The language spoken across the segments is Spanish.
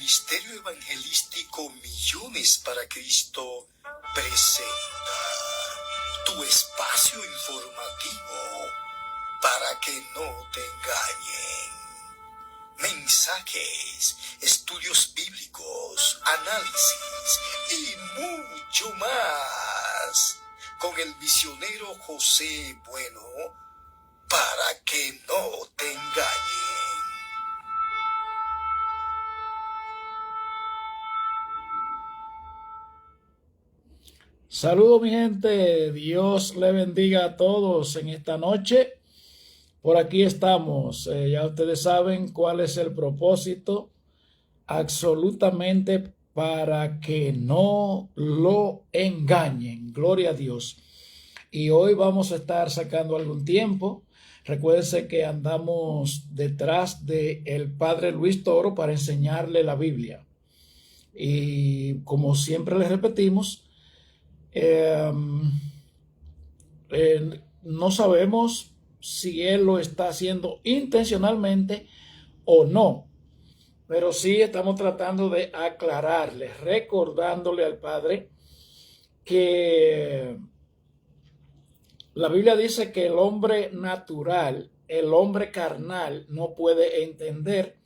Ministerio Evangelístico Millones para Cristo presenta tu espacio informativo para que no te engañen. Mensajes, estudios bíblicos, análisis y mucho más con el misionero José Bueno para que no te engañen. Saludos mi gente, Dios le bendiga a todos en esta noche. Por aquí estamos, ya ustedes saben cuál es el propósito, absolutamente para que no lo engañen, gloria a Dios. Y hoy vamos a estar sacando algún tiempo. Recuérdense que andamos detrás del Padre Luis Toro para enseñarle la Biblia. Y como siempre les repetimos, no sabemos si él lo está haciendo intencionalmente o no, pero sí estamos tratando de aclararle, recordándole al Padre que la Biblia dice que el hombre natural, el hombre carnal, no puede entender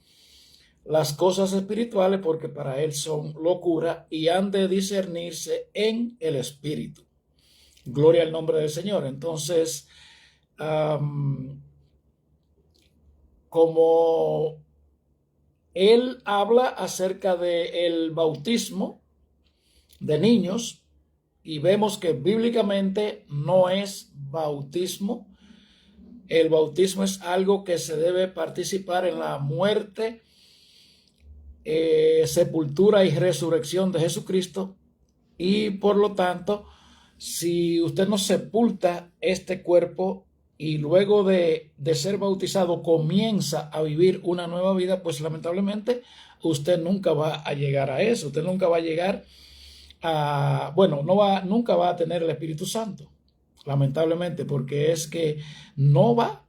las cosas espirituales porque para él son locura y han de discernirse en el espíritu. Gloria al nombre del Señor. Entonces, como él habla acerca del bautismo de niños y vemos que bíblicamente no es bautismo. El bautismo es algo que se debe participar en la muerte, sepultura y resurrección de Jesucristo, y por lo tanto, si usted no sepulta este cuerpo y luego de ser bautizado comienza a vivir una nueva vida, pues lamentablemente usted nunca va a llegar a eso. Usted nunca va a llegar a, bueno, nunca va a tener el Espíritu Santo, lamentablemente, porque es que no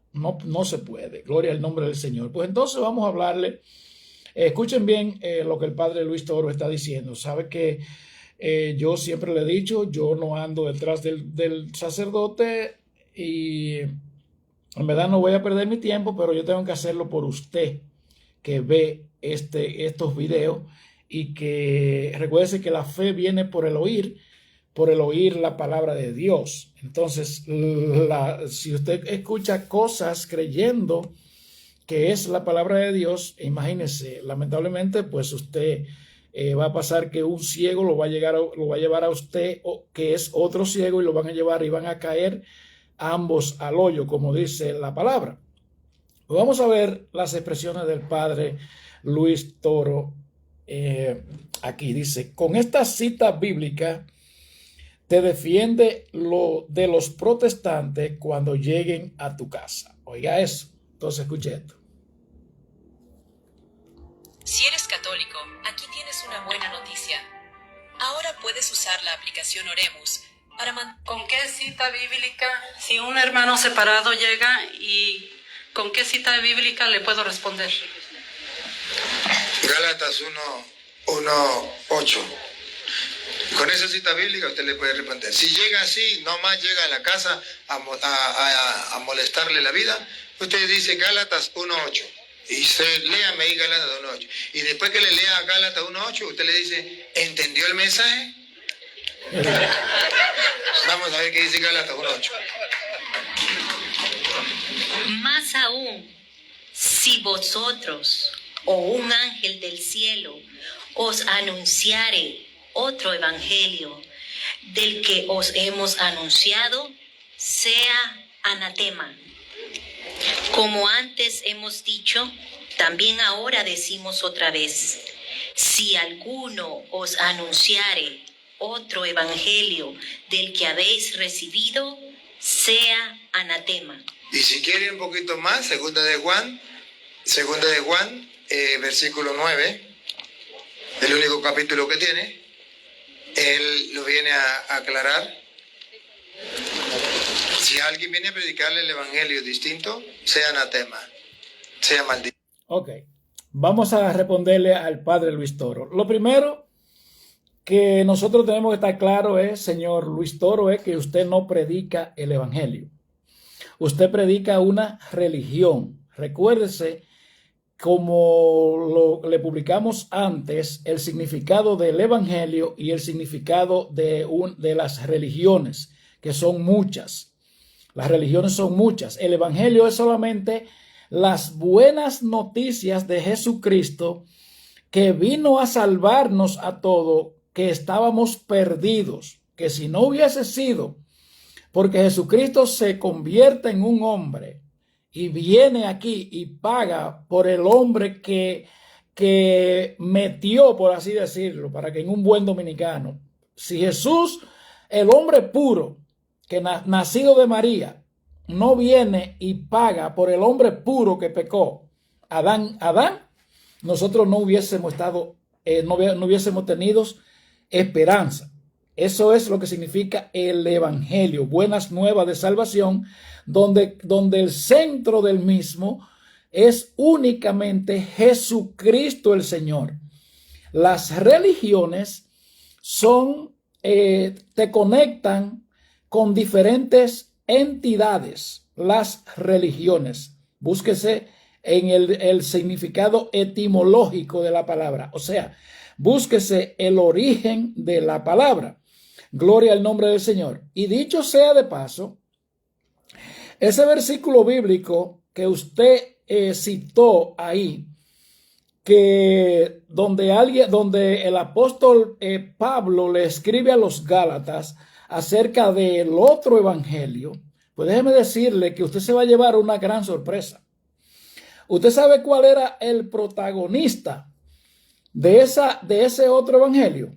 se puede. Gloria al nombre del Señor. Pues entonces vamos a hablarle. Escuchen bien lo que el Padre Luis Toro está diciendo. Sabe que yo siempre le he dicho, yo no ando detrás del sacerdote y en verdad no voy a perder mi tiempo, pero yo tengo que hacerlo por usted que ve estos videos, y que recuerde que la fe viene por el oír la palabra de Dios. Entonces, si usted escucha cosas creyendo que es la palabra de Dios, imagínese, lamentablemente, pues usted va a pasar que un ciego lo va a llevar a usted, o que es otro ciego, y lo van a llevar y van a caer ambos al hoyo, como dice la palabra. Pues vamos a ver las expresiones del Padre Luis Toro. Aquí dice: con esta cita bíblica te defiende lo de los protestantes cuando lleguen a tu casa. Oiga eso. Entonces escuche esto. Si eres católico, aquí tienes una buena noticia. Ahora puedes usar la aplicación Oremus para ¿Con qué cita bíblica? Si un hermano separado llega, ¿y con qué cita bíblica le puedo responder? Gálatas 1:8. Con esa cita bíblica usted le puede responder. Si llega así, nomás llega a la casa a molestarle la vida, usted dice Gálatas 1:8. Y léame ahí Gálatas 1:8. Y después que le lea Gálatas 1:8, usted le dice, ¿entendió el mensaje? Vamos a ver qué dice Gálatas 1:8. Más aún, si vosotros o un ángel del cielo os anunciare otro evangelio del que os hemos anunciado, sea anatema. Como antes hemos dicho, también ahora decimos otra vez: si alguno os anunciare otro evangelio del que habéis recibido, sea anatema. Y si quiere un poquito más, segunda de Juan, versículo 9, el único capítulo que tiene, él lo viene a aclarar. Si alguien viene a predicarle el evangelio distinto, sea anatema, sea maldito. Ok, Vamos a responderle al padre Luis Toro. Lo primero que nosotros tenemos que estar claro es, señor Luis Toro, es que usted no predica el evangelio. Usted predica una religión. Recuérdese, como le publicamos antes, el significado del evangelio y el significado de las religiones, que son muchas. Las religiones son muchas. El evangelio es solamente las buenas noticias de Jesucristo, que vino a salvarnos a todos, que estábamos perdidos, que si no hubiese sido porque Jesucristo se convierte en un hombre y viene aquí y paga por el hombre que metió, por así decirlo, para que en un buen dominicano, si Jesús, el hombre puro, que nacido de María, no viene y paga por el hombre puro que pecó, Adán, nosotros no hubiésemos estado, no hubiésemos tenido esperanza. Eso es lo que significa el evangelio, buenas nuevas de salvación, donde el centro del mismo es únicamente Jesucristo el Señor. Las religiones te conectan con diferentes entidades. Las religiones, búsquese en el significado etimológico de la palabra, o sea, búsquese el origen de la palabra. Gloria al nombre del Señor. Y dicho sea de paso, ese versículo bíblico que usted citó ahí, que donde el apóstol Pablo le escribe a los Gálatas acerca del otro evangelio, pues déjeme decirle que usted se va a llevar una gran sorpresa. ¿Usted sabe cuál era el protagonista de ese otro evangelio?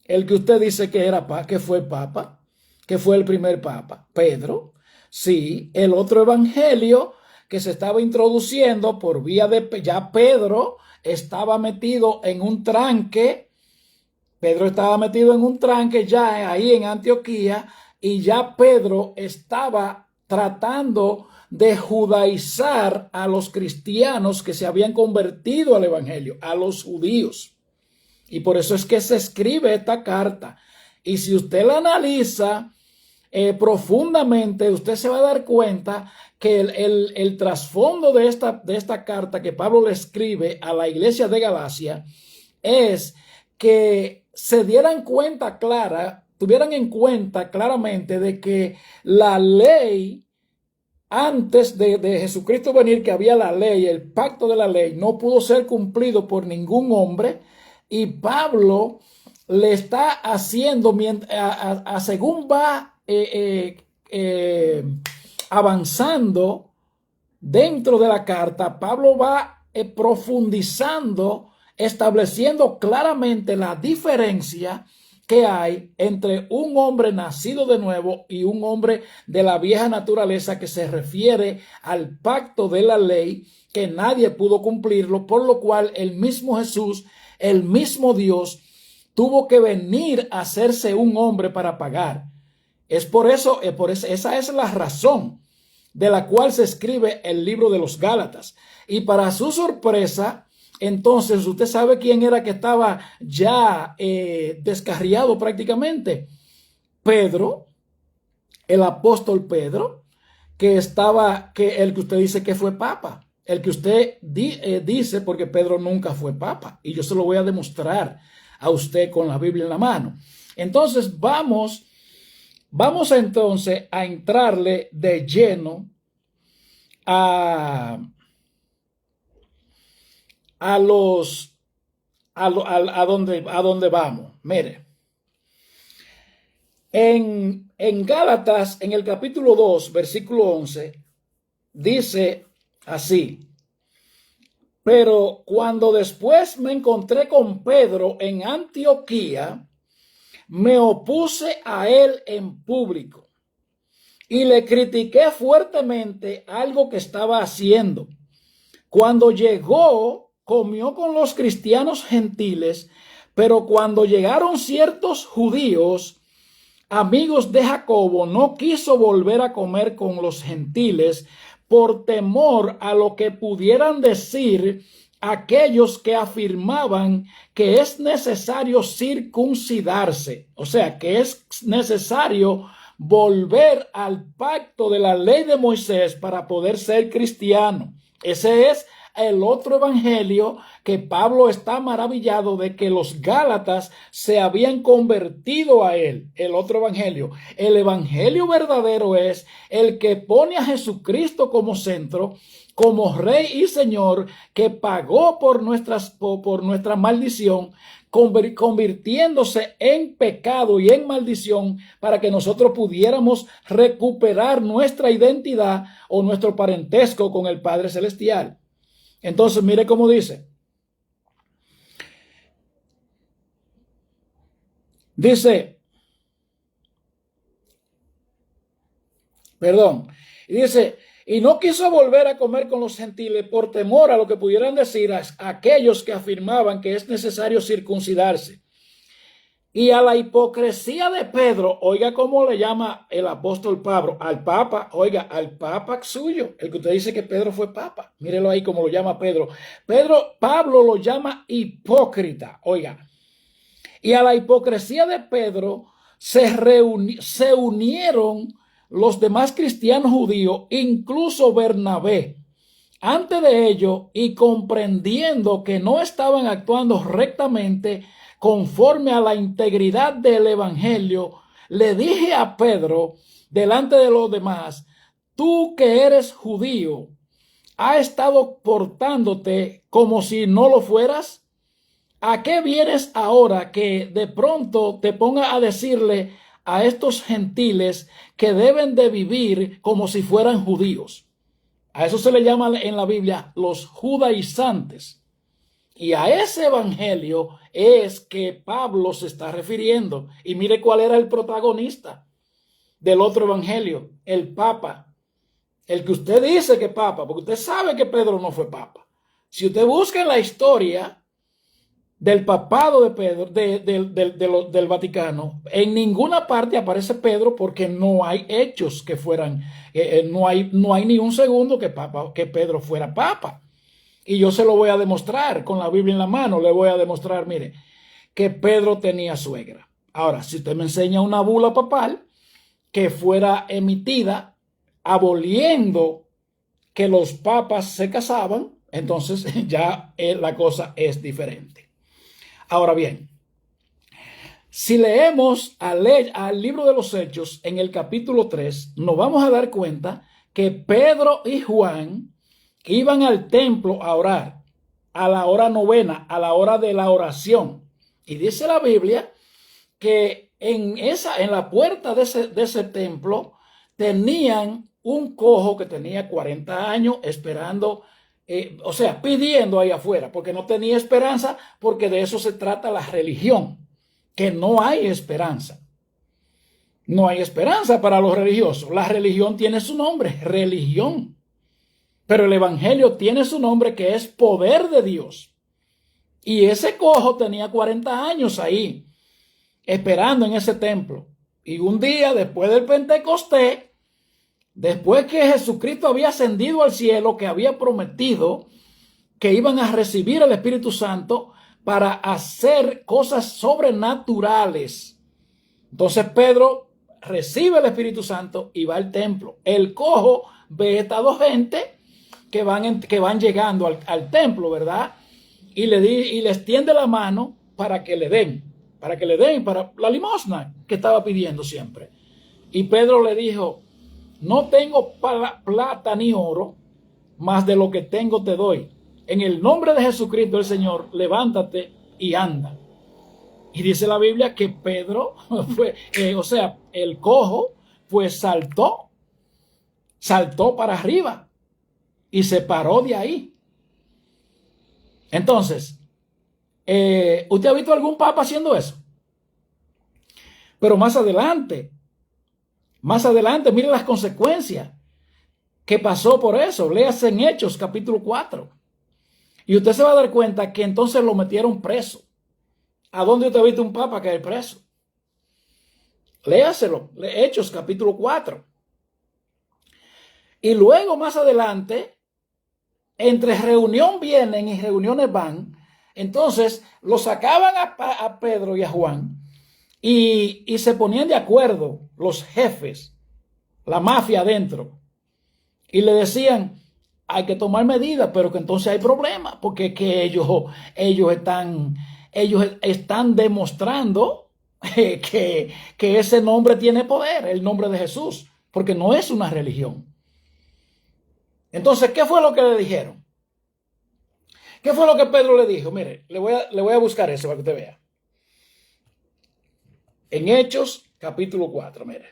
El que usted dice que fue papa, que fue el primer papa, Pedro. Sí, el otro evangelio que se estaba introduciendo por vía ya Pedro estaba metido en un tranque. Pedro estaba metido en un tranque ya ahí en Antioquía, y ya Pedro estaba tratando de judaizar a los cristianos que se habían convertido al evangelio, a los judíos. Y por eso es que se escribe esta carta. Y si usted la analiza profundamente, usted se va a dar cuenta que el trasfondo de esta carta que Pablo le escribe a la iglesia de Galacia es que se tuvieran en cuenta claramente de que la ley, antes de Jesucristo venir, que había la ley, el pacto de la ley, no pudo ser cumplido por ningún hombre. Y Pablo le está haciendo, según va avanzando dentro de la carta, Pablo va profundizando, estableciendo claramente la diferencia que hay entre un hombre nacido de nuevo y un hombre de la vieja naturaleza, que se refiere al pacto de la ley, que nadie pudo cumplirlo, por lo cual el mismo Jesús, el mismo Dios, tuvo que venir a hacerse un hombre para pagar. Esa es la razón de la cual se escribe el libro de los Gálatas. Y para su sorpresa, entonces, ¿usted sabe quién era que estaba ya descarriado prácticamente? Pedro, el apóstol Pedro, el que usted dice que fue papa. El que usted dice, porque Pedro nunca fue papa, y yo se lo voy a demostrar a usted con la Biblia en la mano. Entonces vamos entonces a entrarle de lleno a donde vamos. Mire, en Gálatas, en el capítulo 2, versículo 11, dice así: pero cuando después me encontré con Pedro en Antioquía, me opuse a él en público y le critiqué fuertemente algo que estaba haciendo. Cuando llegó, comió con los cristianos gentiles, pero cuando llegaron ciertos judíos, amigos de Jacobo, no quiso volver a comer con los gentiles por temor a lo que pudieran decir aquellos que afirmaban que es necesario circuncidarse, o sea, que es necesario volver al pacto de la ley de Moisés para poder ser cristiano. Ese es el otro evangelio que Pablo está maravillado de que los Gálatas se habían convertido a él. El otro evangelio. El evangelio verdadero es el que pone a Jesucristo como centro, como Rey y Señor, que pagó por nuestra maldición, convirtiéndose en pecado y en maldición para que nosotros pudiéramos recuperar nuestra identidad o nuestro parentesco con el Padre Celestial. Entonces, mire cómo dice. Dice, y no quiso volver a comer con los gentiles por temor a lo que pudieran decir a aquellos que afirmaban que es necesario circuncidarse. Y a la hipocresía de Pedro, oiga cómo le llama el apóstol Pablo al Papa, oiga, al Papa suyo, el que usted dice que Pedro fue Papa. Mírelo ahí cómo lo llama Pedro. Pablo lo llama hipócrita, oiga. Y a la hipocresía de Pedro se unieron los demás cristianos judíos, incluso Bernabé. Antes de ello, y comprendiendo que no estaban actuando rectamente conforme a la integridad del evangelio, le dije a Pedro, delante de los demás, tú que eres judío, ¿has estado portándote como si no lo fueras? ¿A qué vienes ahora que de pronto te ponga a decirle a estos gentiles que deben de vivir como si fueran judíos? A eso se le llama en la Biblia los judaizantes. Y a ese evangelio es que Pablo se está refiriendo. Y mire cuál era el protagonista del otro evangelio, el Papa. El que usted dice que Papa, porque usted sabe que Pedro no fue Papa. Si usted busca en la historia del papado de Pedro, del Vaticano, en ninguna parte aparece Pedro porque no hay hechos que fueran, no hay ni un segundo que Pedro fuera Papa. Y yo se lo voy a demostrar con la Biblia en la mano. Le voy a demostrar, mire, que Pedro tenía suegra. Ahora, si usted me enseña una bula papal que fuera emitida aboliendo que los papas se casaban, entonces ya la cosa es diferente. Ahora bien, si leemos al libro de los Hechos en el capítulo 3, nos vamos a dar cuenta que Pedro y Juan iban al templo a orar, a la hora novena, a la hora de la oración. Y dice la Biblia que en la puerta de ese templo tenían un cojo que tenía 40 años esperando, o sea, pidiendo ahí afuera, porque no tenía esperanza, porque de eso se trata la religión, que no hay esperanza. No hay esperanza para los religiosos. La religión tiene su nombre, religión. Pero el evangelio tiene su nombre, que es poder de Dios. Y ese cojo tenía 40 años ahí, esperando en ese templo. Y un día, después del Pentecostés, después que Jesucristo había ascendido al cielo, que había prometido que iban a recibir el Espíritu Santo para hacer cosas sobrenaturales. Entonces Pedro recibe el Espíritu Santo y va al templo. El cojo ve a estas dos gente que van llegando al templo, ¿verdad? Y les tiende la mano para que le den para la limosna que estaba pidiendo siempre. Y Pedro le dijo, no tengo plata ni oro, más de lo que tengo te doy. En el nombre de Jesucristo el Señor, levántate y anda. Y dice la Biblia que Pedro el cojo, pues saltó para arriba y se paró de ahí. Entonces, ¿usted ha visto algún papa haciendo eso? Pero más adelante, mire las consecuencias que pasó por eso. Léase en Hechos capítulo 4. Y usted se va a dar cuenta que entonces lo metieron preso. ¿A dónde usted ha visto un papa caer preso? Léaselo, Hechos capítulo 4. Y luego más adelante, entre reunión vienen y reuniones van. Entonces lo sacaban a Pedro y a Juan y se ponían de acuerdo los jefes, la mafia adentro, y le decían, hay que tomar medidas, pero que entonces hay problemas, porque que ellos están demostrando que ese nombre tiene poder, el nombre de Jesús, porque no es una religión. Entonces, ¿qué fue lo que le dijeron? ¿Qué fue lo que Pedro le dijo? Mire, le voy a buscar eso para que usted vea. En Hechos, capítulo 4, mire.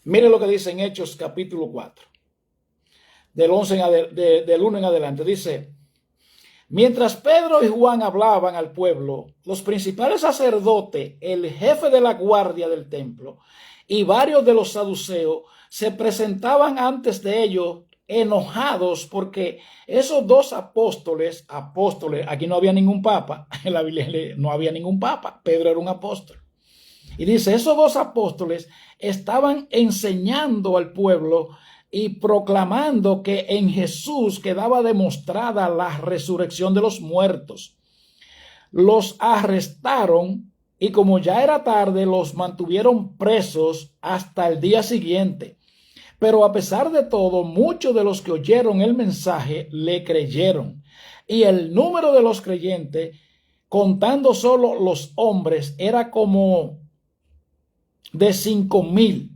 Mire lo que dice en Hechos, capítulo 4. Del 1 en adelante. Dice, mientras Pedro y Juan hablaban al pueblo, los principales sacerdotes, el jefe de la guardia del templo y varios de los saduceos se presentaban antes de ellos enojados porque esos dos apóstoles, aquí no había ningún papa, en la Biblia no había ningún papa, Pedro era un apóstol. Y dice, esos dos apóstoles estaban enseñando al pueblo y proclamando que en Jesús quedaba demostrada la resurrección de los muertos. Los arrestaron y como ya era tarde, los mantuvieron presos hasta el día siguiente. Pero a pesar de todo, muchos de los que oyeron el mensaje le creyeron. Y el número de los creyentes, contando solo los hombres, era como de 5,000.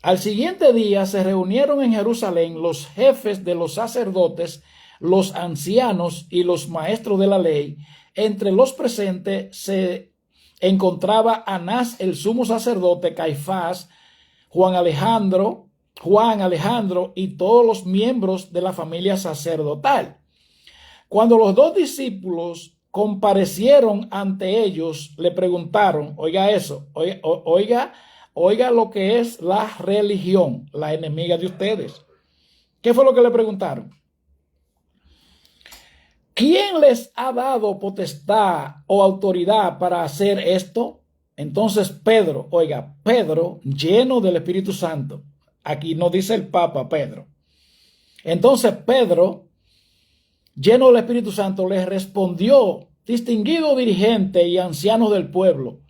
Al siguiente día se reunieron en Jerusalén los jefes de los sacerdotes, los ancianos y los maestros de la ley. Entre los presentes se encontraba Anás el sumo sacerdote, Caifás, Juan Alejandro y todos los miembros de la familia sacerdotal. Cuando los dos discípulos comparecieron ante ellos, le preguntaron, oiga eso, oiga lo que es la religión, la enemiga de ustedes. ¿Qué fue lo que le preguntaron? ¿Quién les ha dado potestad o autoridad para hacer esto? Entonces Pedro, lleno del Espíritu Santo, aquí no dice el Papa, Pedro. Entonces Pedro, lleno del Espíritu Santo, les respondió, distinguido dirigente y ancianos del pueblo,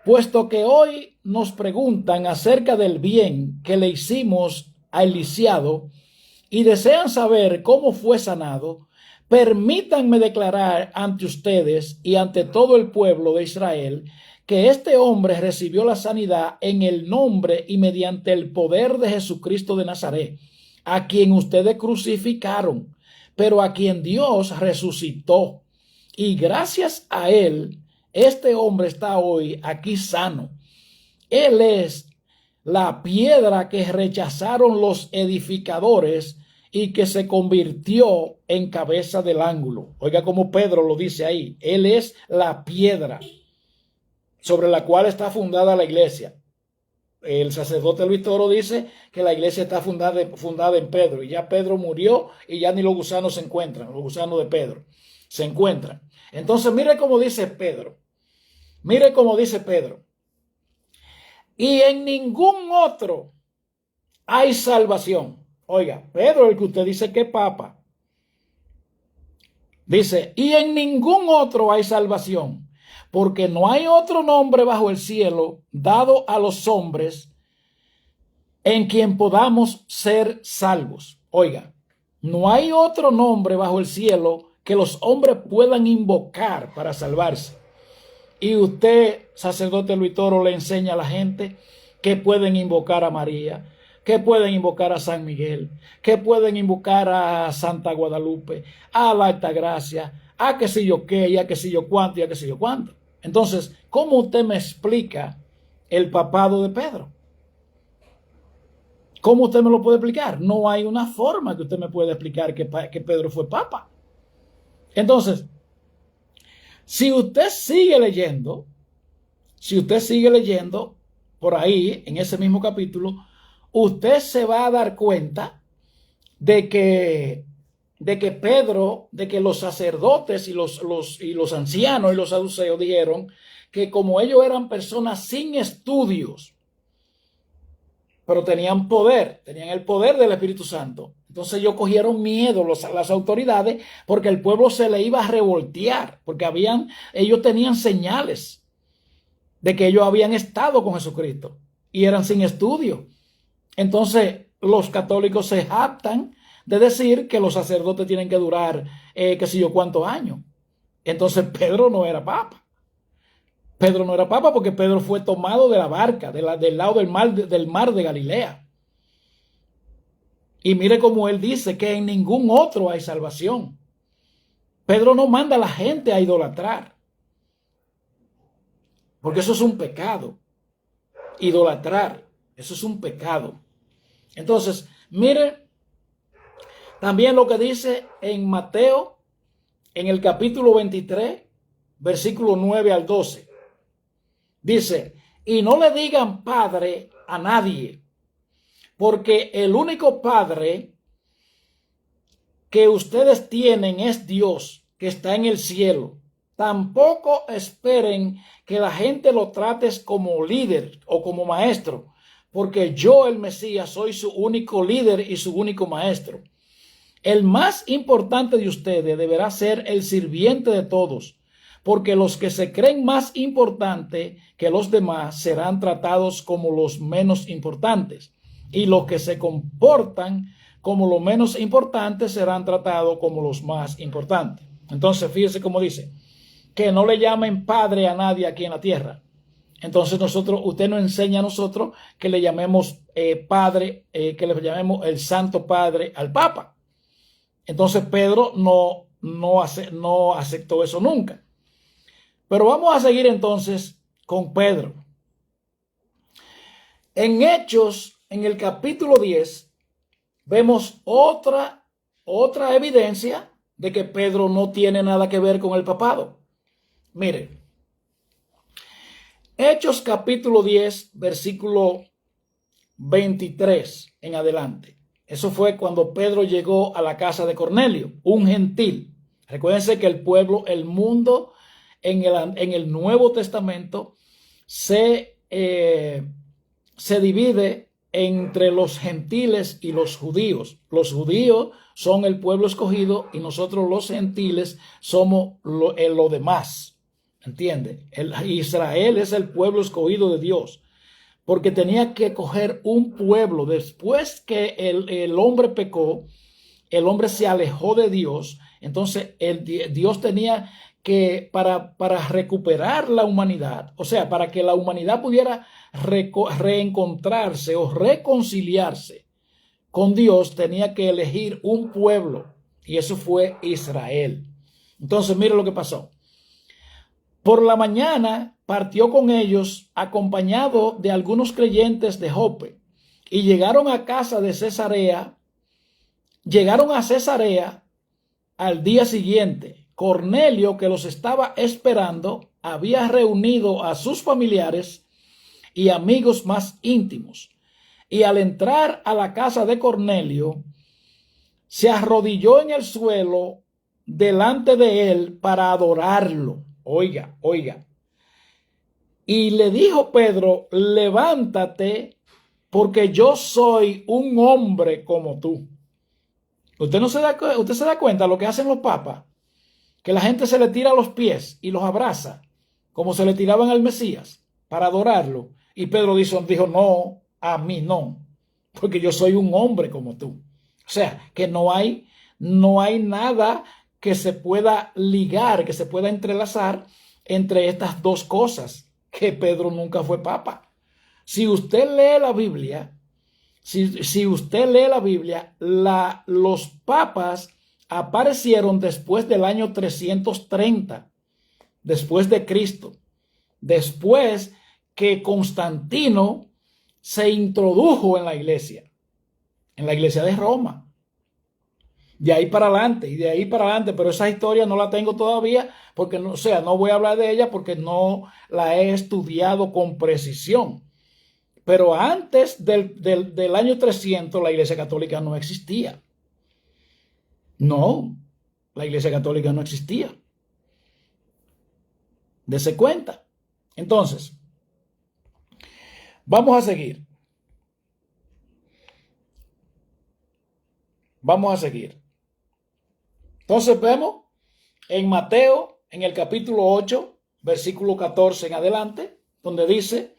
puesto que hoy nos preguntan acerca del bien que le hicimos al lisiado y desean saber cómo fue sanado, permítanme declarar ante ustedes y ante todo el pueblo de Israel que este hombre recibió la sanidad en el nombre y mediante el poder de Jesucristo de Nazaret, a quien ustedes crucificaron, pero a quien Dios resucitó. Y gracias a él, este hombre está hoy aquí sano. Él es la piedra que rechazaron los edificadores y que se convirtió en cabeza del ángulo. Oiga como Pedro lo dice ahí. Él es la piedra sobre la cual está fundada la iglesia. El sacerdote Luis Toro dice que la iglesia está fundada en Pedro. Y ya Pedro murió y ya ni los gusanos se encuentran. Los gusanos de Pedro se encuentran. Entonces mire cómo dice Pedro. Mire cómo dice Pedro. Y en ningún otro hay salvación. Oiga, Pedro, el que usted dice que es papa. Dice, y en ningún otro hay salvación, porque no hay otro nombre bajo el cielo dado a los hombres en quien podamos ser salvos. Oiga, no hay otro nombre bajo el cielo que los hombres puedan invocar para salvarse. Y usted, sacerdote Luis Toro, le enseña a la gente que pueden invocar a María, que pueden invocar a San Miguel, que pueden invocar a Santa Guadalupe, a la Altagracia, a qué sé yo qué, y a qué sé yo cuánto, y a qué sé yo cuánto. Entonces, ¿cómo usted me explica el papado de Pedro? ¿Cómo usted me lo puede explicar? No hay una forma que usted me pueda explicar que Pedro fue papa. Entonces, si usted sigue leyendo por ahí, en ese mismo capítulo, usted se va a dar cuenta de que Pedro, de que los sacerdotes y los ancianos y los saduceos dijeron que como ellos eran personas sin estudios, pero tenían poder, tenían el poder del Espíritu Santo. Entonces ellos cogieron miedo las autoridades porque el pueblo se le iba a revoltear, porque ellos tenían señales de que ellos habían estado con Jesucristo y eran sin estudio. Entonces los católicos se jactan de decir que los sacerdotes tienen que durar qué sé yo cuántos años. Entonces Pedro no era papa. Pedro no era papa porque Pedro fue tomado de la barca, del lado del mar de Galilea. Y mire cómo él dice que en ningún otro hay salvación. Pedro no manda a la gente a idolatrar, porque eso es un pecado. Idolatrar, eso es un pecado. Entonces, mire también lo que dice en Mateo, en el capítulo 23, versículo 9 al 12. Dice, y no le digan padre a nadie, porque el único Padre que ustedes tienen es Dios, que está en el cielo. Tampoco esperen que la gente lo trate como líder o como maestro, porque yo, el Mesías, soy su único líder y su único maestro. El más importante de ustedes deberá ser el sirviente de todos, porque los que se creen más importantes que los demás serán tratados como los menos importantes. Y los que se comportan como los menos importantes serán tratados como los más importantes. Entonces, fíjese cómo dice, que no le llamen padre a nadie aquí en la tierra. Entonces usted nos enseña a nosotros que le llamemos padre, que le llamemos el Santo Padre al Papa. Entonces Pedro no aceptó eso nunca. Pero vamos a seguir entonces con Pedro. En Hechos, en el capítulo 10, vemos otra evidencia de que Pedro no tiene nada que ver con el papado. Mire, Hechos capítulo 10, versículo 23 en adelante. Eso fue cuando Pedro llegó a la casa de Cornelio, un gentil. Recuérdense que el mundo en el Nuevo Testamento se divide entre los gentiles y los judíos. Los judíos son el pueblo escogido y nosotros los gentiles somos lo demás. ¿Entiende? Israel es el pueblo escogido de Dios, porque tenía que coger un pueblo. Después que el hombre pecó, el hombre se alejó de Dios. Entonces Dios tenía que, para recuperar la humanidad, o sea, para que la humanidad pudiera reencontrarse o reconciliarse con Dios, tenía que elegir un pueblo, y eso fue Israel. Entonces, mire lo que pasó. Por la mañana partió con ellos acompañado de algunos creyentes de Jope, y llegaron a Cesarea al día siguiente. Cornelio, que los estaba esperando, había reunido a sus familiares y amigos más íntimos. Y al entrar a la casa de Cornelio, se arrodilló en el suelo delante de él para adorarlo. Oiga. Y le dijo Pedro, levántate, porque yo soy un hombre como tú. Usted se da cuenta de lo que hacen los papas, que la gente se le tira a los pies y los abraza, como se le tiraban al Mesías, para adorarlo. Y Pedro dijo, no, a mí no, porque yo soy un hombre como tú. O sea, que no hay nada que se pueda ligar, que se pueda entrelazar entre estas dos cosas, que Pedro nunca fue papa. Si usted lee la Biblia, los papas aparecieron después del año 330, después de Cristo, después que Constantino se introdujo en la iglesia de Roma. De ahí para adelante, pero esa historia no la tengo todavía, porque no voy a hablar de ella porque no la he estudiado con precisión. Pero antes del año 300 la Iglesia Católica no existía. No, la Iglesia Católica no existía. Dese cuenta. Entonces, vamos a seguir. Vamos a seguir. Entonces vemos en Mateo, en el capítulo 8, versículo 14 en adelante, donde dice: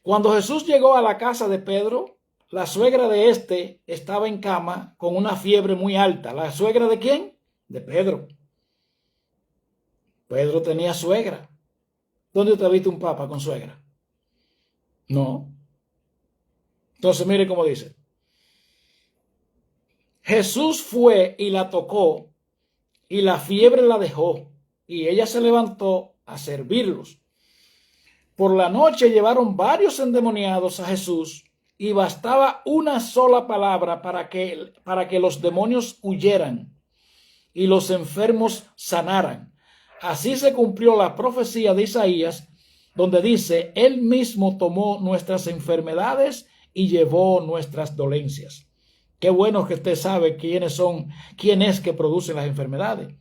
cuando Jesús llegó a la casa de Pedro, la suegra de éste estaba en cama con una fiebre muy alta. ¿La suegra de quién? De Pedro. Pedro tenía suegra. ¿Dónde usted ha visto un papa con suegra? No. Entonces mire cómo dice. Jesús fue y la tocó, y la fiebre la dejó, y ella se levantó a servirlos. Por la noche llevaron varios endemoniados a Jesús, y bastaba una sola palabra para que los demonios huyeran y los enfermos sanaran. Así se cumplió la profecía de Isaías, donde dice: Él mismo tomó nuestras enfermedades y llevó nuestras dolencias. Qué bueno que usted sabe quién es que produce las enfermedades.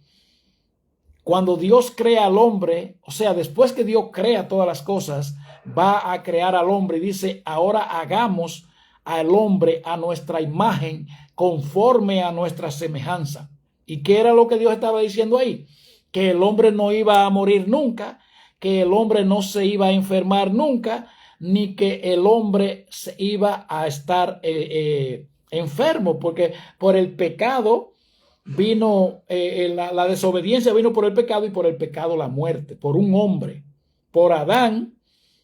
Cuando Dios crea al hombre, o sea, después que Dios crea todas las cosas, va a crear al hombre y dice: ahora hagamos al hombre a nuestra imagen, conforme a nuestra semejanza. ¿Y qué era lo que Dios estaba diciendo ahí? Que el hombre no iba a morir nunca, que el hombre no se iba a enfermar nunca, ni que el hombre se iba a estar enfermo, porque por el pecado vino, la desobediencia vino por el pecado, y por el pecado la muerte, por un hombre. Por Adán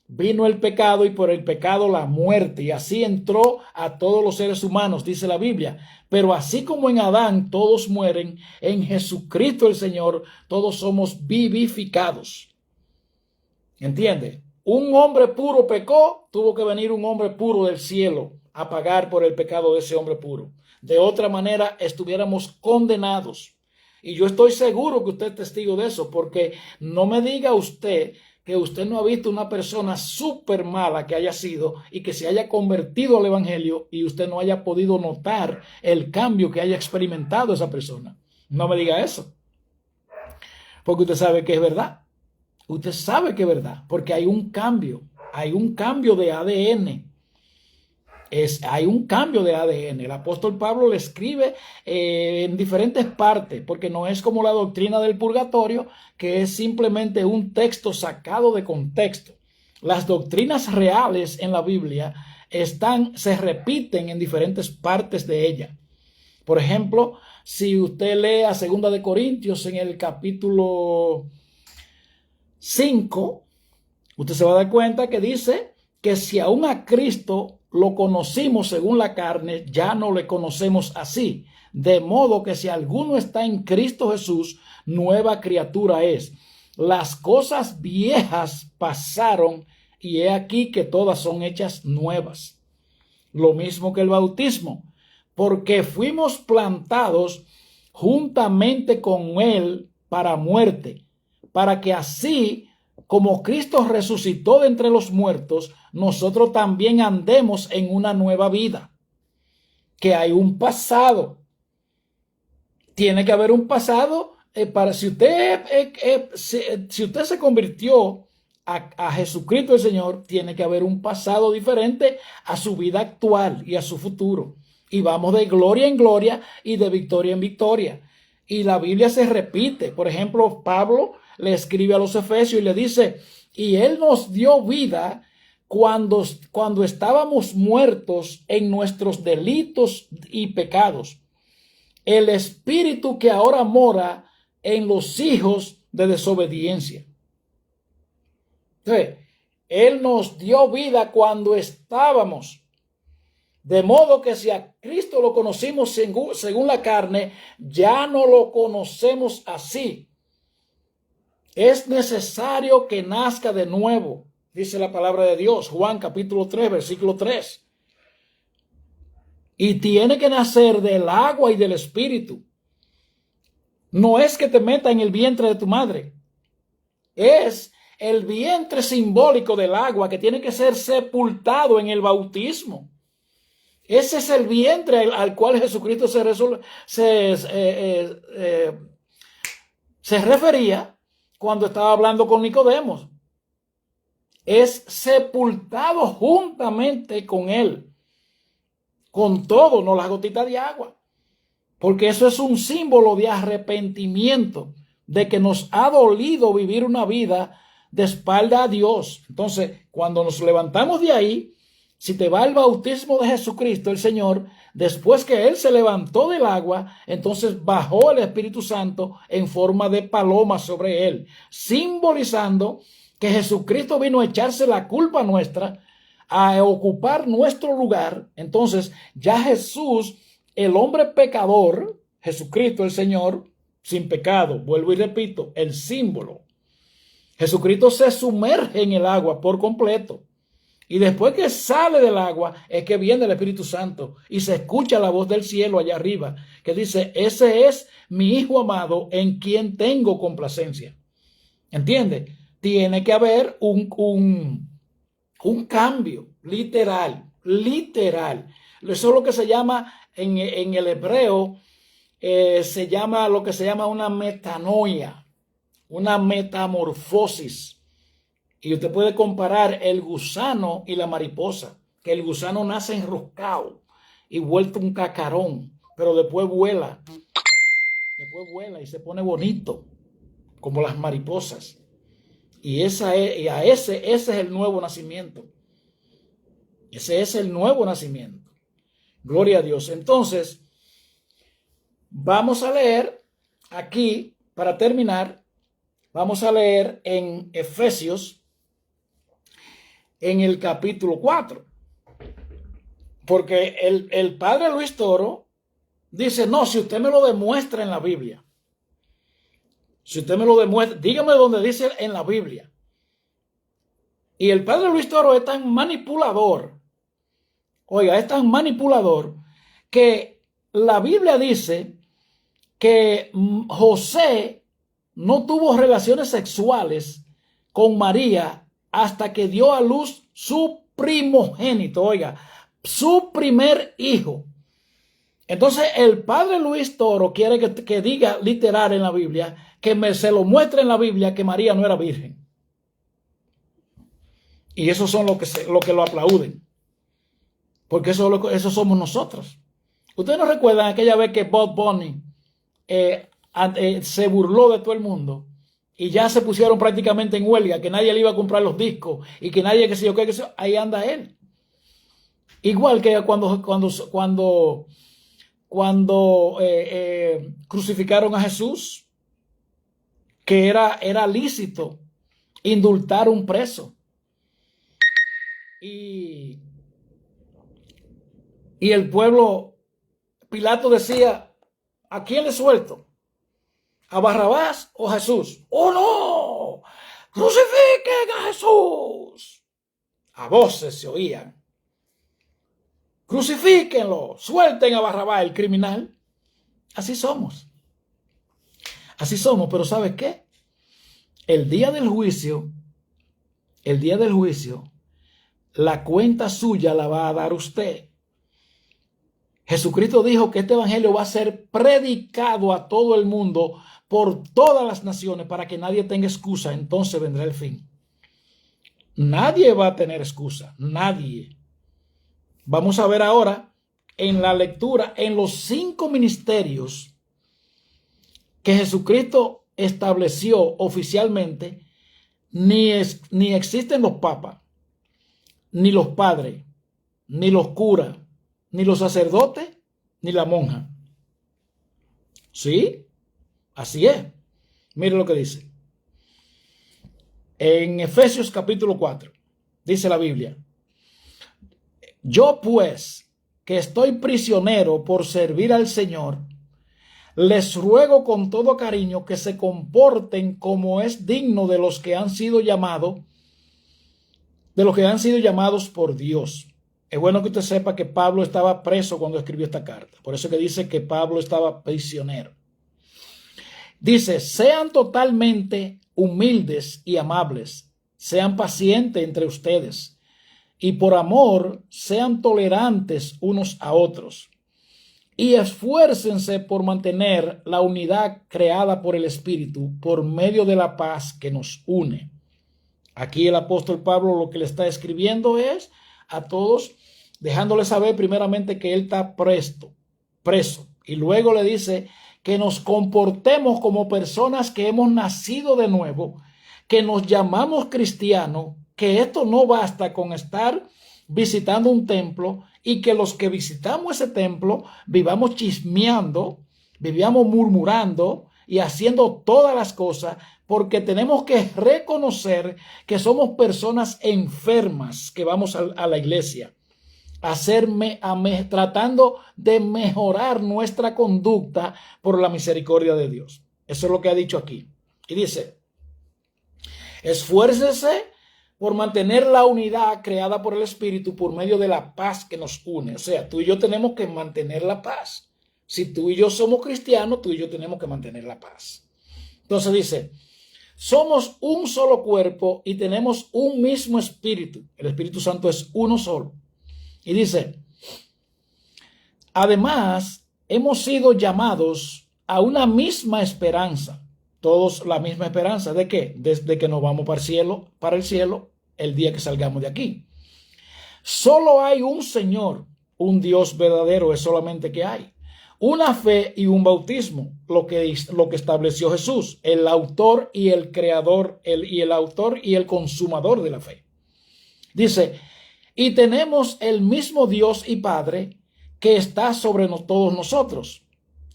vino el pecado, y por el pecado la muerte, y así entró a todos los seres humanos, dice la Biblia. Pero así como en Adán todos mueren, en Jesucristo el Señor todos somos vivificados. ¿Entiende? Un hombre puro pecó, tuvo que venir un hombre puro del cielo a pagar por el pecado de ese hombre puro. De otra manera estuviéramos condenados. Y yo estoy seguro que usted es testigo de eso, porque no me diga usted que usted no ha visto una persona súper mala que haya sido y que se haya convertido al evangelio y usted no haya podido notar el cambio que haya experimentado esa persona. No me diga eso, porque usted sabe que es verdad. Usted sabe que es verdad, porque hay un cambio de ADN. Hay un cambio de ADN. El apóstol Pablo le escribe en diferentes partes, porque no es como la doctrina del purgatorio, que es simplemente un texto sacado de contexto. Las doctrinas reales en la Biblia se repiten en diferentes partes de ella. Por ejemplo, si usted lee a 2 de Corintios en el capítulo 5, usted se va a dar cuenta que dice que si aún a Cristo lo conocimos según la carne, ya no le conocemos así. De modo que si alguno está en Cristo Jesús, nueva criatura es. Las cosas viejas pasaron y he aquí que todas son hechas nuevas. Lo mismo que el bautismo, porque fuimos plantados juntamente con Él para muerte, para que así como Cristo resucitó de entre los muertos, nosotros también andemos en una nueva vida. Que hay un pasado. Tiene que haber un pasado para si usted se convirtió a Jesucristo el Señor, tiene que haber un pasado diferente a su vida actual y a su futuro. Y vamos de gloria en gloria y de victoria en victoria. Y la Biblia se repite. Por ejemplo, Pablo le escribe a los Efesios y le dice: y Él nos dio vida cuando estábamos muertos en nuestros delitos y pecados. El Espíritu que ahora mora en los hijos de desobediencia. Entonces, Él nos dio vida cuando estábamos. De modo que si a Cristo lo conocimos según la carne, ya no lo conocemos así. Es necesario que nazca de nuevo, dice la palabra de Dios, Juan capítulo 3, versículo 3. Y tiene que nacer del agua y del Espíritu. No es que te meta en el vientre de tu madre. Es el vientre simbólico del agua que tiene que ser sepultado en el bautismo. Ese es el vientre al cual Jesucristo se refería cuando estaba hablando con Nicodemo. Es sepultado juntamente con él, con todo, no las gotitas de agua. porque eso es un símbolo de arrepentimiento, de que nos ha dolido vivir una vida de espalda a Dios. Entonces, cuando nos levantamos de ahí, si te va el bautismo de Jesucristo, el Señor, después que Él se levantó del agua, entonces bajó el Espíritu Santo en forma de paloma sobre Él, simbolizando que Jesucristo vino a echarse la culpa nuestra, a ocupar nuestro lugar. Entonces, ya Jesús, el hombre pecador, Jesucristo el Señor, sin pecado, vuelvo y repito, el símbolo. Jesucristo se sumerge en el agua por completo. Y después que sale del agua es que viene el Espíritu Santo y se escucha la voz del cielo allá arriba que dice: ese es mi Hijo amado en quien tengo complacencia. ¿Entiende? Tiene que haber un cambio literal. Eso es lo que se llama en el hebreo, se llama lo que se llama una metanoia, una metamorfosis. Y usted puede comparar el gusano y la mariposa, que el gusano nace enroscado y vuelto un cacarón, pero después vuela y se pone bonito, como las mariposas. Y ese es el nuevo nacimiento. Ese es el nuevo nacimiento. Gloria a Dios. Entonces, vamos a leer aquí, para terminar, vamos a leer en Efesios, en el capítulo 4. Porque el padre Luis Toro dice: no, si usted me lo demuestra en la Biblia. Si usted me lo demuestra, dígame dónde dice en la Biblia. Y el padre Luis Toro es tan manipulador. Oiga, es tan manipulador que la Biblia dice que José no tuvo relaciones sexuales con María hasta que dio a luz su primogénito, oiga, su primer hijo. Entonces el padre Luis Toro quiere que diga literal en la Biblia, que se lo muestre en la Biblia que María no era virgen. Y esos son los que lo aplauden. Porque eso somos nosotros. Ustedes no recuerdan aquella vez que Bob Bunny se burló de todo el mundo y ya se pusieron prácticamente en huelga, que nadie le iba a comprar los discos y que nadie, que sé yo qué, ahí anda él. Igual que cuando crucificaron a Jesús, que era lícito indultar un preso. Y el pueblo, Pilato decía: ¿a quién le suelto? ¿A Barrabás o a Jesús? ¡Oh, no! ¡Crucifiquen a Jesús! A voces se oían: ¡crucifíquenlo! ¡Suelten a Barrabás, el criminal! Así somos. Así somos, pero ¿sabes qué? El día del juicio, la cuenta suya la va a dar usted. Jesucristo dijo que este evangelio va a ser predicado a todo el mundo, por todas las naciones, para que nadie tenga excusa. Entonces vendrá el fin. Nadie va a tener excusa. Nadie. Vamos a ver ahora en la lectura, en los 5 ministerios que Jesucristo estableció oficialmente, ni existen los papas, ni los padres, ni los curas, ni los sacerdotes, ni la monja. ¿Sí? Así es. Mire lo que dice. En Efesios capítulo 4, dice la Biblia: yo pues, que estoy prisionero por servir al Señor, les ruego con todo cariño que se comporten como es digno de los que han sido llamados, por Dios. Es bueno que usted sepa que Pablo estaba preso cuando escribió esta carta. Por eso que dice que Pablo estaba prisionero. Dice: sean totalmente humildes y amables, sean pacientes entre ustedes, y por amor sean tolerantes unos a otros, y esfuércense por mantener la unidad creada por el Espíritu por medio de la paz que nos une. Aquí el apóstol Pablo lo que le está escribiendo es a todos, dejándoles saber primeramente que él está preso, Y luego le dice que nos comportemos como personas que hemos nacido de nuevo, que nos llamamos cristianos, que esto no basta con estar visitando un templo y que los que visitamos ese templo vivamos chismeando, vivamos murmurando y haciendo todas las cosas, porque tenemos que reconocer que somos personas enfermas que vamos a la iglesia, tratando de mejorar nuestra conducta por la misericordia de Dios. Eso es lo que ha dicho aquí. Y dice, esfuércese por mantener la unidad creada por el Espíritu por medio de la paz que nos une. O sea, tú y yo tenemos que mantener la paz. Si tú y yo somos cristianos, tú y yo tenemos que mantener la paz. Entonces dice, somos un solo cuerpo y tenemos un mismo espíritu. El Espíritu Santo es uno solo. Y dice, además, hemos sido llamados a una misma esperanza. Todos la misma esperanza. ¿De qué? Desde que nos vamos para el cielo, el día que salgamos de aquí. Solo hay un Señor, un Dios verdadero es solamente que hay. Una fe y un bautismo, lo que estableció Jesús, el autor y el creador, el autor y el consumador de la fe. Dice, y tenemos el mismo Dios y Padre que está sobre todos nosotros.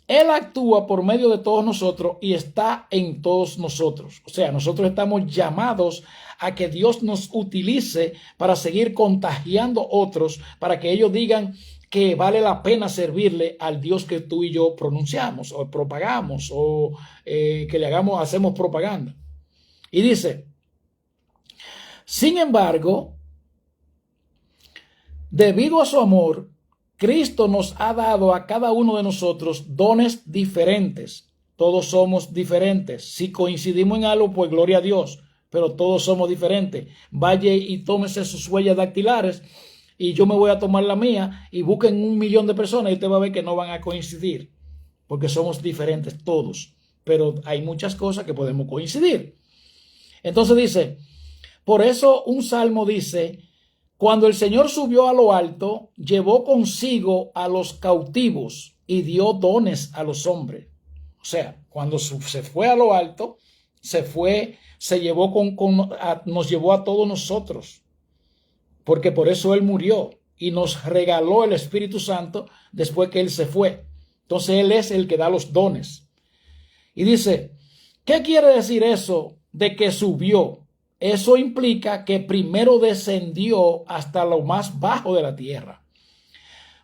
Él actúa por medio de todos nosotros y está en todos nosotros. O sea, nosotros estamos llamados a que Dios nos utilice para seguir contagiando a otros, para que ellos digan que vale la pena servirle al Dios que tú y yo pronunciamos o propagamos o que hacemos propaganda. Y dice, sin embargo, debido a su amor, Cristo nos ha dado a cada uno de nosotros dones diferentes. Todos somos diferentes. Si coincidimos en algo, pues gloria a Dios, pero todos somos diferentes. Vaya y tómese sus huellas dactilares y yo me voy a tomar la mía y busquen 1 millón de personas y usted va a ver que no van a coincidir, porque somos diferentes todos, pero hay muchas cosas que podemos coincidir. Entonces dice, por eso un salmo dice, cuando el Señor subió a lo alto, llevó consigo a los cautivos y dio dones a los hombres. O sea, cuando se fue a lo alto, nos llevó a todos nosotros, porque por eso Él murió y nos regaló el Espíritu Santo después que Él se fue. Entonces Él es el que da los dones. Y dice, ¿qué quiere decir eso de que subió? Eso implica que primero descendió hasta lo más bajo de la tierra.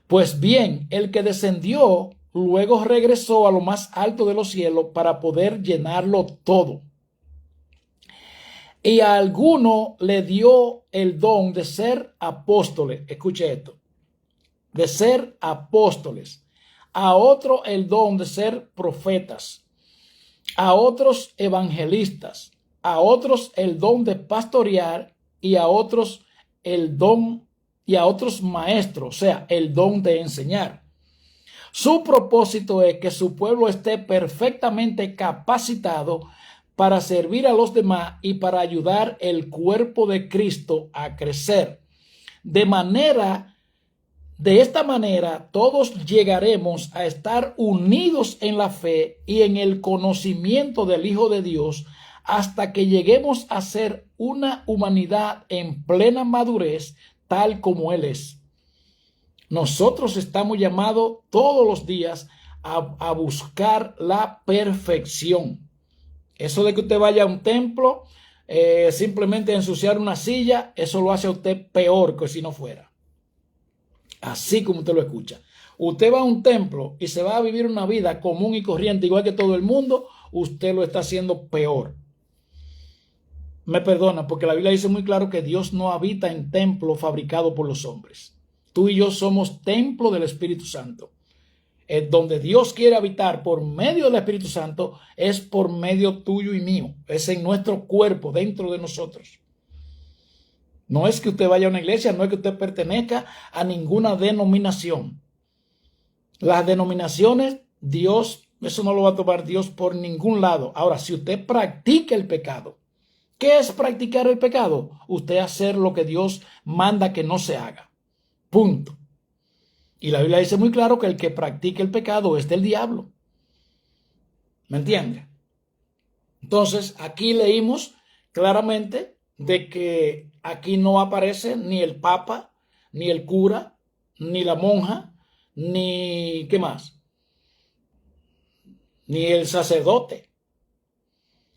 Pues bien, el que descendió luego regresó a lo más alto de los cielos para poder llenarlo todo. Y a alguno le dio el don de ser apóstoles. Escuche esto. De ser apóstoles. A otro el don de ser profetas. A otros evangelistas. A otros el don de pastorear y a otros maestros, o sea, el don de enseñar. Su propósito es que su pueblo esté perfectamente capacitado para servir a los demás y para ayudar el cuerpo de Cristo a crecer. De esta manera, todos llegaremos a estar unidos en la fe y en el conocimiento del Hijo de Dios, hasta que lleguemos a ser una humanidad en plena madurez, tal como Él es. Nosotros estamos llamados todos los días a buscar la perfección. Eso de que usted vaya a un templo, simplemente a ensuciar una silla, eso lo hace a usted peor que si no fuera. Así como usted lo escucha. Usted va a un templo y se va a vivir una vida común y corriente, igual que todo el mundo, usted lo está haciendo peor. Me perdona, porque la Biblia dice muy claro que Dios no habita en templo fabricado por los hombres. Tú y yo somos templo del Espíritu Santo. Donde Dios quiere habitar por medio del Espíritu Santo es por medio tuyo y mío. Es en nuestro cuerpo, dentro de nosotros. No es que usted vaya a una iglesia, no es que usted pertenezca a ninguna denominación. Las denominaciones, Dios, eso no lo va a tomar Dios por ningún lado. Ahora, si usted practica el pecado, ¿qué es practicar el pecado? Usted hacer lo que Dios manda que no se haga. Punto. Y la Biblia dice muy claro que el que practique el pecado es del diablo. ¿Me entiende? Entonces, aquí leímos claramente de que aquí no aparece ni el papa, ni el cura, ni la monja, ni, ¿qué más? Ni el sacerdote.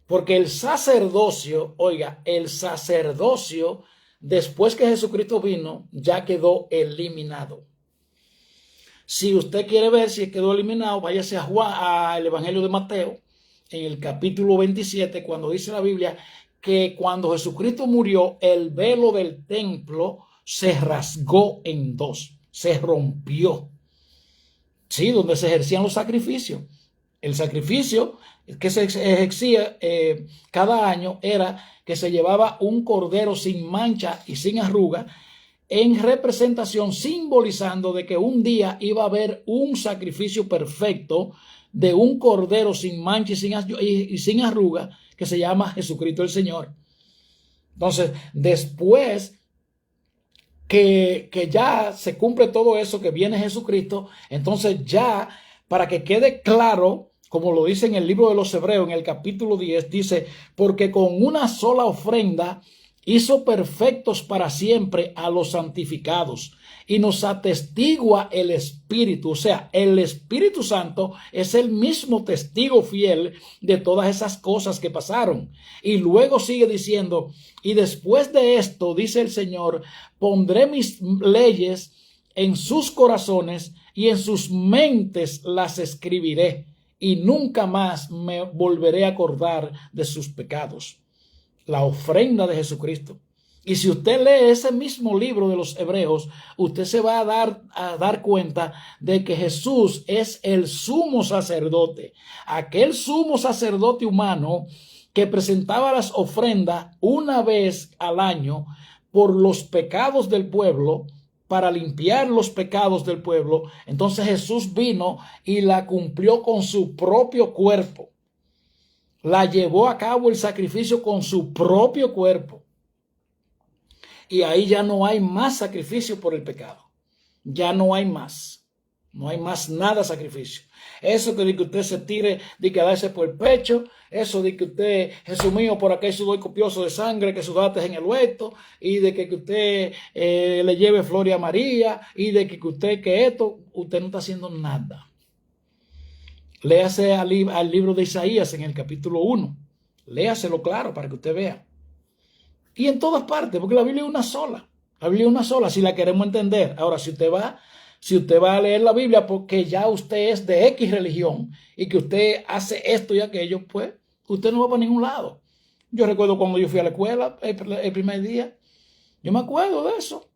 Porque el sacerdocio, oiga, el sacerdocio, después que Jesucristo vino, ya quedó eliminado. Si usted quiere ver si quedó eliminado, váyase a Juan, al Evangelio de Mateo, en el capítulo 27, cuando dice la Biblia que cuando Jesucristo murió, el velo del templo se rasgó en dos, se rompió. Sí, donde se ejercían los sacrificios. El sacrificio que se ejercía cada año era que se llevaba un cordero sin mancha y sin arruga, en representación, simbolizando de que un día iba a haber un sacrificio perfecto de un cordero sin mancha y sin arruga, que se llama Jesucristo el Señor. Entonces, después que ya se cumple todo eso, que viene Jesucristo, entonces ya, para que quede claro, como lo dice en el libro de los Hebreos, en el capítulo 10, dice, porque con una sola ofrenda hizo perfectos para siempre a los santificados, y nos atestigua el Espíritu. O sea, el Espíritu Santo es el mismo testigo fiel de todas esas cosas que pasaron. Y luego sigue diciendo, y después de esto, dice el Señor, pondré mis leyes en sus corazones y en sus mentes las escribiré, y nunca más me volveré a acordar de sus pecados. La ofrenda de Jesucristo. Y si usted lee ese mismo libro de los Hebreos, usted se va a dar cuenta de que Jesús es el sumo sacerdote, aquel sumo sacerdote humano que presentaba las ofrendas una vez al año por los pecados del pueblo, para limpiar los pecados del pueblo. Entonces Jesús vino y la cumplió con su propio cuerpo. La llevó a cabo el sacrificio con su propio cuerpo. Y ahí ya no hay más sacrificio por el pecado. Ya no hay más. No hay más nada sacrificio. Eso de que usted se tire, de que darse por el pecho, eso de que usted, Jesús mío, por aquel sudor copioso de sangre que sudaste en el huerto, y de que usted le lleve flor a María, y de que usted usted no está haciendo nada. Léase al libro de Isaías en el capítulo 1. Léaselo claro para que usted vea. Y en todas partes, porque la Biblia es una sola. La Biblia es una sola, si la queremos entender. Ahora, si usted va a leer la Biblia porque ya usted es de X religión y que usted hace esto y aquello, pues usted no va para ningún lado. Yo recuerdo cuando yo fui a la escuela el primer día. Yo me acuerdo de eso.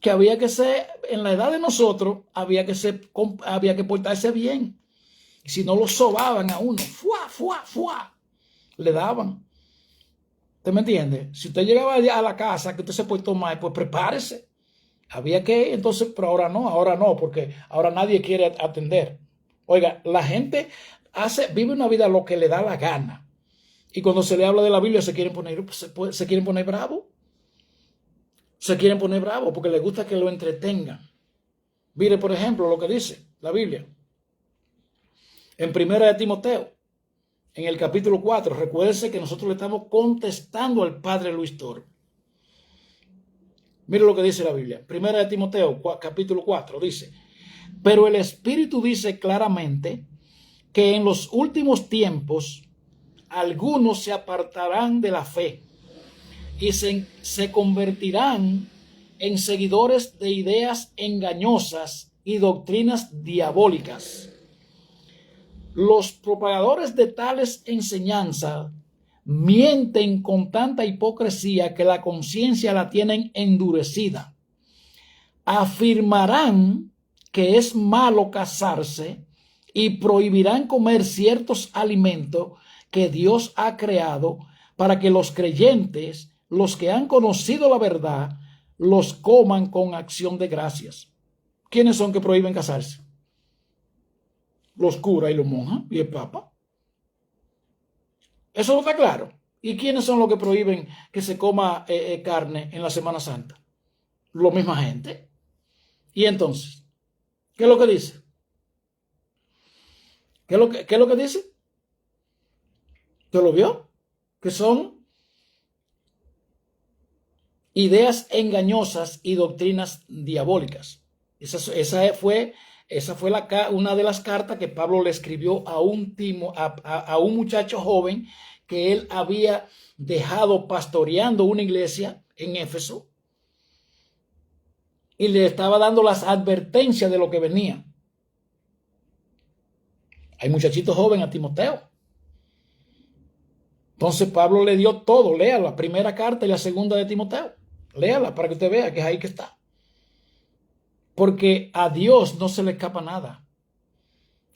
Que había que ser, en la edad de nosotros, había que portarse bien. Y si no lo sobaban a uno, le daban. ¿Usted me entiende? Si usted llegaba a la casa que usted se portó mal, pues prepárese. Había que, entonces, pero ahora no, porque ahora nadie quiere atender. Oiga, la gente vive una vida lo que le da la gana. Y cuando se le habla de la Biblia se quieren poner bravos. Se quieren poner bravos porque les gusta que lo entretengan. Mire, por ejemplo, lo que dice la Biblia. En 1 de Timoteo, en el capítulo 4, recuérdense que nosotros le estamos contestando al padre Luis Toro. Mire lo que dice la Biblia. 1 de Timoteo, capítulo 4, dice, pero el Espíritu dice claramente que en los últimos tiempos algunos se apartarán de la fe y se convertirán en seguidores de ideas engañosas y doctrinas diabólicas. Los propagadores de tales enseñanzas mienten con tanta hipocresía que la conciencia la tienen endurecida. Afirmarán que es malo casarse y prohibirán comer ciertos alimentos que Dios ha creado para que los creyentes, los que han conocido la verdad, los coman con acción de gracias. ¿Quiénes son que prohíben casarse? Los curas y los monjas y el papa. Eso no está claro. ¿Y quiénes son los que prohíben que se coma carne en la Semana Santa? La misma gente. Y entonces, ¿Qué es lo que dice? ¿Qué es lo que dice? ¿Usted lo vio? Que son ideas engañosas y doctrinas diabólicas. Esa fue una de las cartas que Pablo le escribió a un muchacho joven que él había dejado pastoreando una iglesia en Éfeso y le estaba dando las advertencias de lo que venía. Hay muchachitos jóvenes a Timoteo. Entonces Pablo le dio todo. Lea la primera carta y la segunda de Timoteo. Léala para que usted vea que es ahí que está. Porque a Dios no se le escapa nada.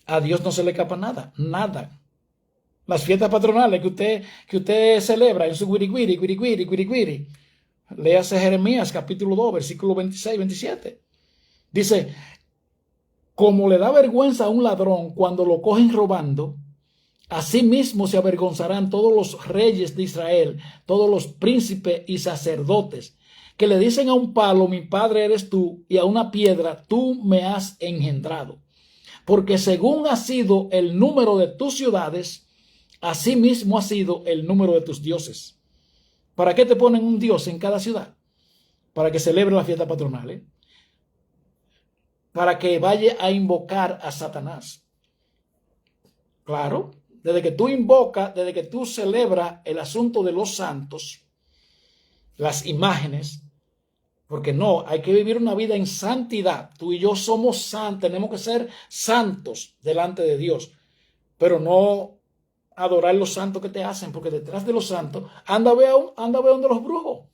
A Dios no se le escapa nada. Nada. Las fiestas patronales que usted celebra en su guiri. Léase Jeremías capítulo 2, versículo 26, 27. Dice, como le da vergüenza a un ladrón cuando lo cogen robando, así mismo se avergonzarán todos los reyes de Israel, todos los príncipes y sacerdotes, que le dicen a un palo, mi padre eres tú, y a una piedra, tú me has engendrado. Porque según ha sido el número de tus ciudades, así mismo ha sido el número de tus dioses. ¿Para qué te ponen un dios en cada ciudad? Para que celebre la fiesta patronal, para que vaya a invocar a Satanás. Claro, desde que tú invocas, desde que tú celebras el asunto de los santos, las imágenes, porque no, hay que vivir una vida en santidad. Tú y yo somos santos, tenemos que ser santos delante de Dios, pero no adorar los santos que te hacen, porque detrás de los santos, anda a ver donde los brujos.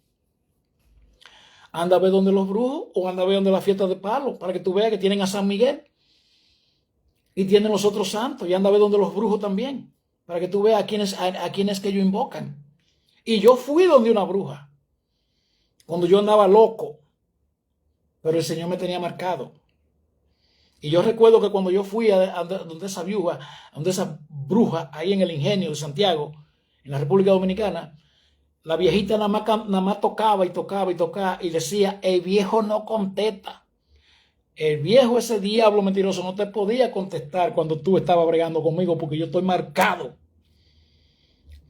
Anda a ver donde los brujos o anda a ver donde la fiesta de palo, para que tú veas que tienen a San Miguel y tienen los otros santos, y anda a ver donde los brujos también, para que tú veas a quienes que ellos invocan. Y yo fui donde una bruja cuando yo andaba loco, pero el Señor me tenía marcado. Y yo recuerdo que cuando yo fui a donde esa viuja, donde esa bruja, ahí en el Ingenio de Santiago, en la República Dominicana, la viejita nada más tocaba y decía, el viejo no contesta. El viejo, ese diablo mentiroso, no te podía contestar cuando tú estabas bregando conmigo, porque yo estoy marcado.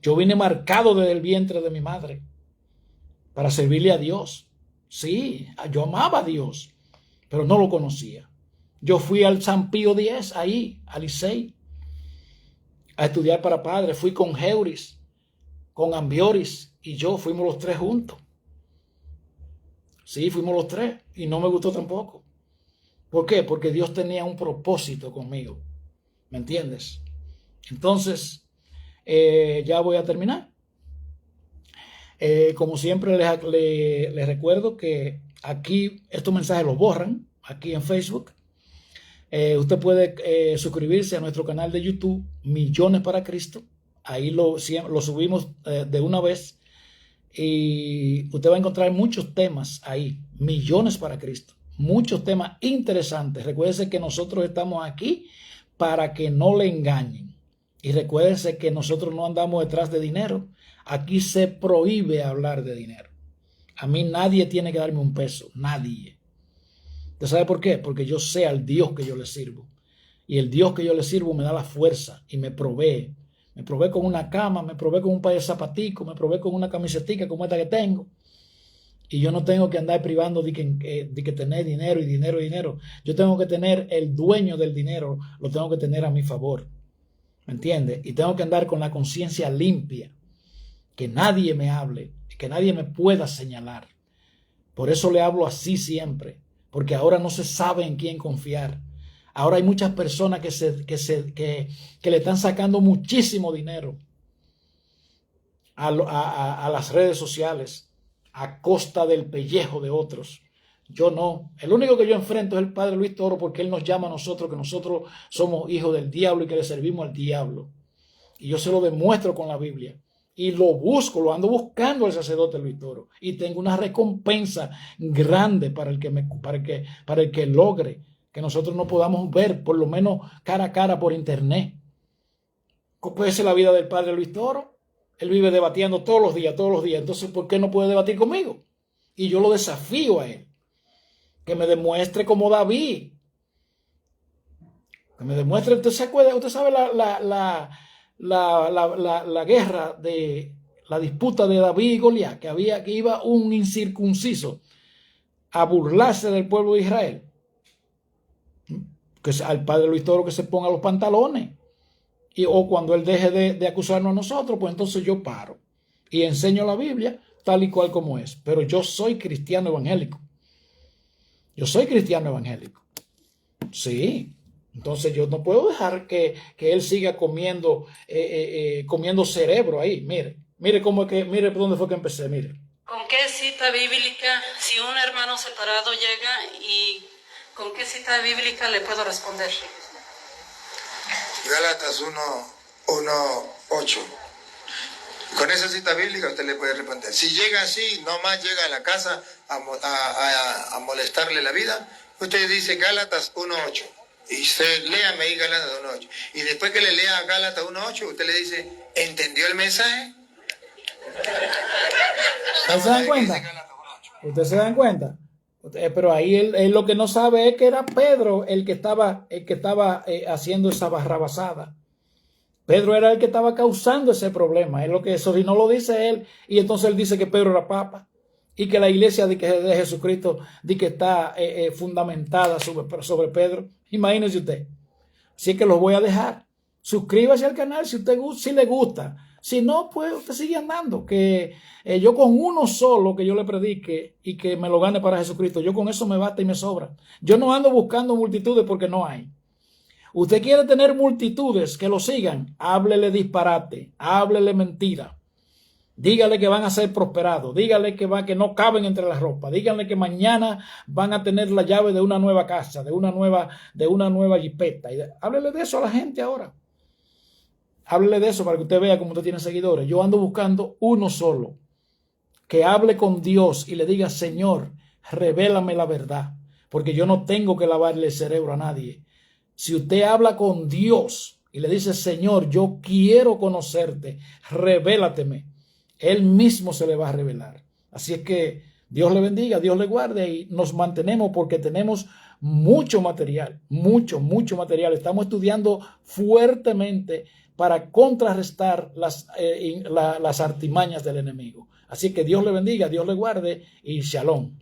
Yo vine marcado desde el vientre de mi madre para servirle a Dios. Sí, yo amaba a Dios, pero no lo conocía. Yo fui al San Pío X, ahí, al Licey, a estudiar para padre. Fui con Heuris, con Ambioris y yo, fuimos los tres juntos. Sí, fuimos los tres y no me gustó tampoco. ¿Por qué? Porque Dios tenía un propósito conmigo. ¿Me entiendes? Entonces, ya voy a terminar. Como siempre les recuerdo que aquí estos mensajes los borran, aquí en Facebook. Usted puede suscribirse a nuestro canal de YouTube, Millones para Cristo. Ahí lo subimos de una vez. Y usted va a encontrar muchos temas ahí, Millones para Cristo. Muchos temas interesantes. Recuérdense que nosotros estamos aquí para que no le engañen. Y recuérdense que nosotros no andamos detrás de dinero. Aquí se prohíbe hablar de dinero. A mí nadie tiene que darme un peso. Nadie. ¿Usted sabe por qué? Porque yo sé al Dios que yo le sirvo. Y el Dios que yo le sirvo me da la fuerza y me provee. Me provee con una cama, me provee con un par de zapaticos, me provee con una camisetica como esta que tengo. Y yo no tengo que andar privando de que tener dinero y dinero y dinero. Yo tengo que tener el dueño del dinero, lo tengo que tener a mi favor. ¿Me entiende? Y tengo que andar con la conciencia limpia. Que nadie me hable, que nadie me pueda señalar. Por eso le hablo así siempre. Porque ahora no se sabe en quién confiar. Ahora hay muchas personas que le están sacando muchísimo dinero a las redes sociales a costa del pellejo de otros. Yo no. El único que yo enfrento es el Padre Luis Toro, porque él nos llama a nosotros, que nosotros somos hijos del diablo y que le servimos al diablo. Y yo se lo demuestro con la Biblia. Y lo busco, lo ando buscando al sacerdote Luis Toro. Y tengo una recompensa grande para el que logre que nosotros no podamos ver, por lo menos cara a cara por internet. ¿Cómo puede ser la vida del Padre Luis Toro? Él vive debatiendo todos los días. Entonces, ¿por qué no puede debatir conmigo? Y yo lo desafío a él. Que me demuestre como David. Que me demuestre. Usted sabe la guerra de la disputa de David y Goliat, que iba un incircunciso a burlarse del pueblo de Israel. Que al padre Luis Toro que se ponga los pantalones. O cuando él deje de acusarnos a nosotros, pues entonces yo paro y enseño la Biblia tal y cual como es. Pero yo soy cristiano evangélico. Yo soy cristiano evangélico. Sí. Entonces yo no puedo dejar que él siga comiendo cerebro ahí. Mire mire por dónde fue que empecé, mire. ¿Con qué cita bíblica, si un hermano separado llega, y con qué cita bíblica le puedo responder? Gálatas 1:8. Con esa cita bíblica usted le puede responder. Si llega así, nomás llega a la casa a molestarle la vida, usted dice Gálatas 1:8. Y léame ahí Gálatas 1:8. Y después que le lea Gálatas 1:8, usted le dice, ¿entendió el mensaje? ¿Ustedes se dan cuenta? ¿Ustedes se dan cuenta? Pero ahí él lo que no sabe es que era Pedro el que estaba haciendo esa barrabasada. Pedro era el que estaba causando ese problema. Es lo que eso, si no lo dice él, y entonces él dice que Pedro era papa y que la iglesia de Jesucristo que está fundamentada sobre Pedro. Imagínese usted. Así que los voy a dejar. Suscríbase al canal si le gusta. Si no, pues usted sigue andando. Que yo con uno solo que yo le predique y que me lo gane para Jesucristo, yo con eso me basta y me sobra. Yo no ando buscando multitudes porque no hay. Usted quiere tener multitudes que lo sigan, háblele disparate, háblele mentira. Dígale que van a ser prosperados, dígale que no caben entre las ropas, díganle que mañana van a tener la llave de una nueva casa, de una nueva jipeta. Háblele de eso a la gente ahora. Háblele de eso para que usted vea cómo usted tiene seguidores. Yo ando buscando uno solo, que hable con Dios y le diga, Señor, revélame la verdad, porque yo no tengo que lavarle el cerebro a nadie. Si usted habla con Dios y le dice, Señor, yo quiero conocerte, revélateme, Él mismo se le va a revelar. Así es que Dios le bendiga, Dios le guarde y nos mantenemos porque tenemos mucho material, mucho material. Estamos estudiando fuertemente para contrarrestar las artimañas del enemigo. Así que Dios le bendiga, Dios le guarde y shalom.